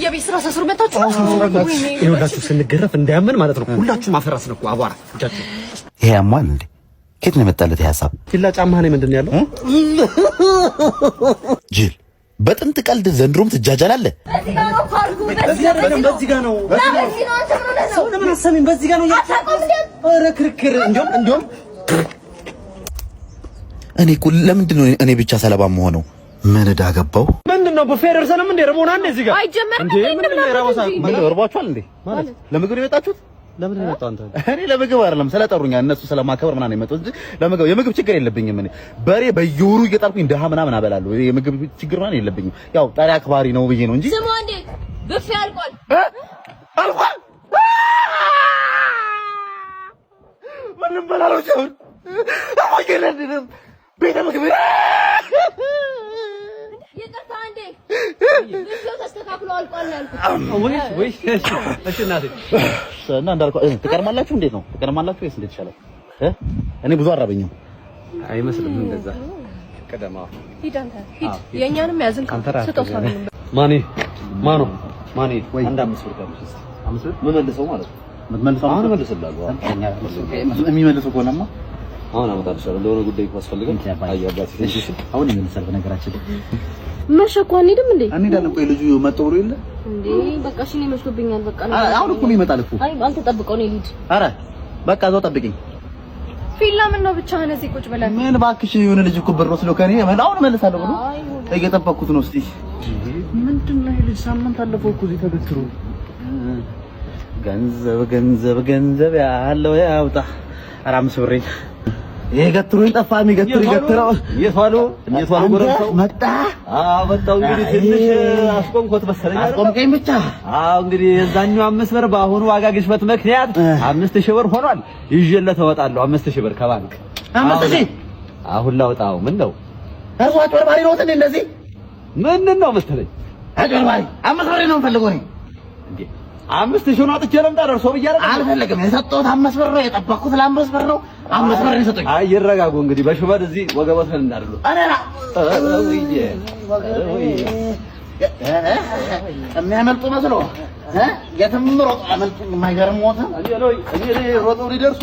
የቤት ስራ ሳስሩ መጣችሁ ይኸውላችሁ ስንገረፍ እንዳያመን ማለት ነው። ሁላችሁም አፈራስ ነው አቧራ እጃችሁ። ይሄ ያሟል እንዴ? ከየት ነው የመጣለት ሐሳብ? ፊላ ጫማህ ላይ ምንድን ነው ያለው? ጅል በጥንት ቀልድ ዘንድሮም ትጃጃላለህ። በዚህ ጋር ነው ሰው ለምን አሰሚን? በዚህ ጋር ነው ኧረ ክርክር እንደውም እኔ እኮ ለምንድን ነው እኔ ብቻ ሰለባ የምሆነው? ምን ዕዳ ገባው? ምንድነው በፌደርሰንም እንደ ረቦና እንደ እዚህ ጋር አይጀመርም እንዴ? ምንድነው የራቦሳ ምን እርባችኋል እንዴ? ማለት ለምግብ ነው የመጣችሁት? ለምን ነው የመጣው አንተ? እኔ ለምግብ አይደለም ስለጠሩኛ እነሱ ስለማከበር ምናምን ነው የመጣሁት እንጂ ለምግብ የምግብ ችግር የለብኝም። እኔ በሬ በየወሩ እየጣልኩኝ ደሃ ምናምን አበላለሁ። የምግብ ችግር ምናምን የለብኝም። ያው ጣሪ አክባሪ ነው ብዬ ነው እንጂ ስማ እንዴ ብፌ አልቋል አልቋል። ምንም በላለው ጀውን አወገለንም ቤተ ምግብ ይቅርታ እንዴ ብፌው ተስተካክሎ አልቋል ያልኩት ወይ እሺ እናቴ እና እንዳልኩ ትቀርማላችሁ። እንዴት ነው ትቀርማላችሁ ወይስ እንዴት ይሻላል? እኔ ብዙ አራበኝም አይመስልም እንደዛ ቀደማ ሂድ አንተ ሂድ የኛንም ያዝን ስጦታ ነው ማኖ አንድ 5 ብር ጋብሽ እስቲ 5 ብር መመልሰው ማለት ነው። መመልሰው አሁን መልስላሉ የሚመልሰው ከሆነማ አሁን አመጣልሻለሁ። ለሆነ ጉዳይ ካስፈልገን አያባቲ እሺ አሁን ይመልሳል። በነገራችን መሸኳ እንሂድም እንዴ? እንሂዳለን። ቆይ ልጁ መጥቶ ብሎ የለ እንዴ? በቃ እሺ ነው መስሎብኛል። በቃ አሁን እኮ ይመጣል እኮ። አይ አንተ ጠብቀው ነው ልሂድ። ኧረ በቃ እዛው ጠብቂኝ። ፊላ ምን ነው ብቻህን እዚህ ቁጭ ብለህ? ምን እባክሽ የሆነ ልጅ እኮ ብር ወስዶ ከኔ አሁን እመልሳለሁ ብሎ እየጠበቅኩት ነው። እስቲ ምንድነው ይሄ ልጅ ሳምንት አለፈው እኮ እዚህ ተገትሮ። ገንዘብ ያለው ያውጣ። ኧረ 5 ብሬ ይሄ ገትሮኝ ጠፋ። የሚገትረው የቷሉ ጎረምሳው መጣ። መጣው እንግዲህ ትንሽ አስቆምኩት መሰለኝ። አስቆምከኝ ብቻ። እንግዲህ የዛኛው 5 ብር በአሁኑ ዋጋ ግሽበት ምክንያት 5000 ብር ሆኗል። ይዤለት እወጣለሁ 5000 ብር ከባንክ 5000 አሁን ላውጣው። ምን ነው እርሷ ጮርባሪ ነው እንዴ? እንደዚህ ምንድን ነው መሰለኝ አጮርባሪ 5 ብር ነው የምፈልገው እኔ እንዴ 5000 ነው አጥቼ ለምጣ ደርሶ ብያለሁ። አልፈልግም። የሰጠሁት 5 ብር ነው። የጠበቅኩት ለ5 ብር ነው። 5 ብር ነው ሰጠኝ። አይ ይረጋጉ እንግዲህ በሽበድ እዚህ ወገቦትን እንዳደሉ አረራ የሚያመልጡ መስሎ የትም ሮጥ አመልጡ። የማይገርም ሞተ እኔ ሮጠው ሊደርሱ